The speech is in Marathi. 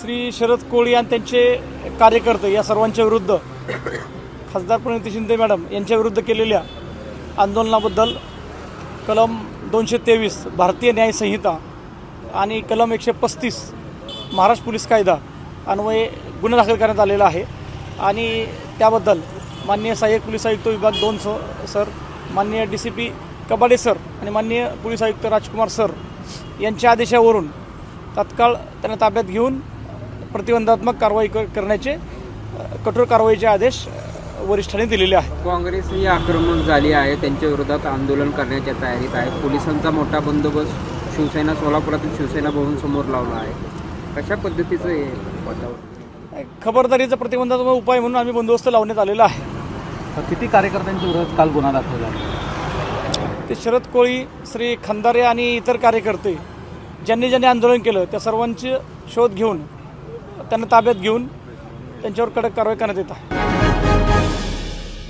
श्री शरद कोळी आणि त्यांचे कार्यकर्ते या सर्वांच्या विरुद्ध खासदार प्रणिती शिंदे मॅडम यांच्या विरुद्ध केलेल्या आंदोलनाबद्दल कलम 223 भारतीय न्याय संहिता आणि कलम 135 महाराष्ट्र पोलीस कायदा अन्वये गुन्हा दाखल करण्यात आलेला आहे। आणि त्याबद्दल माननीय सहाय्यक पोलीस आयुक्त विभाग 2 सर, माननीय DCP कबाडे सर आणि माननीय पोलीस आयुक्त राजकुमार सर यांच्या आदेशावरून तात्काळ त्यांना ताब्यात घेऊन प्रतिबंधात्मक कारवाई करण्याचे कठोर कारवाईचे आदेश वरिष्ठांनी दिलेले आहेत। काँग्रेस ही आक्रमक झाली आहे, त्यांच्या विरोधात आंदोलन करण्याच्या तयारीत आहे। पोलिसांचा मोठा बंदोबस्त शिवसेना सोलापुरातील शिवसेना भवन समोर लावला आहे। कशा पद्धतीचं हे वातावरण? खबरदारीचा प्रतिबंधात्मक उपाय म्हणून आम्ही बंदोबस्त लावण्यात आलेला आहे। किती कार्यकर्त्यांच्या विरोधात काल गुन्हा दाखल झाला? ते शरद कोळी, श्री खंदारे आणि इतर कार्यकर्ते ज्यांनी आंदोलन केलं त्या सर्वांचे शोध घेऊन त्यांना ताब्यात घेऊन त्यांच्यावर कडक कारवाई करण्यात येत आहे।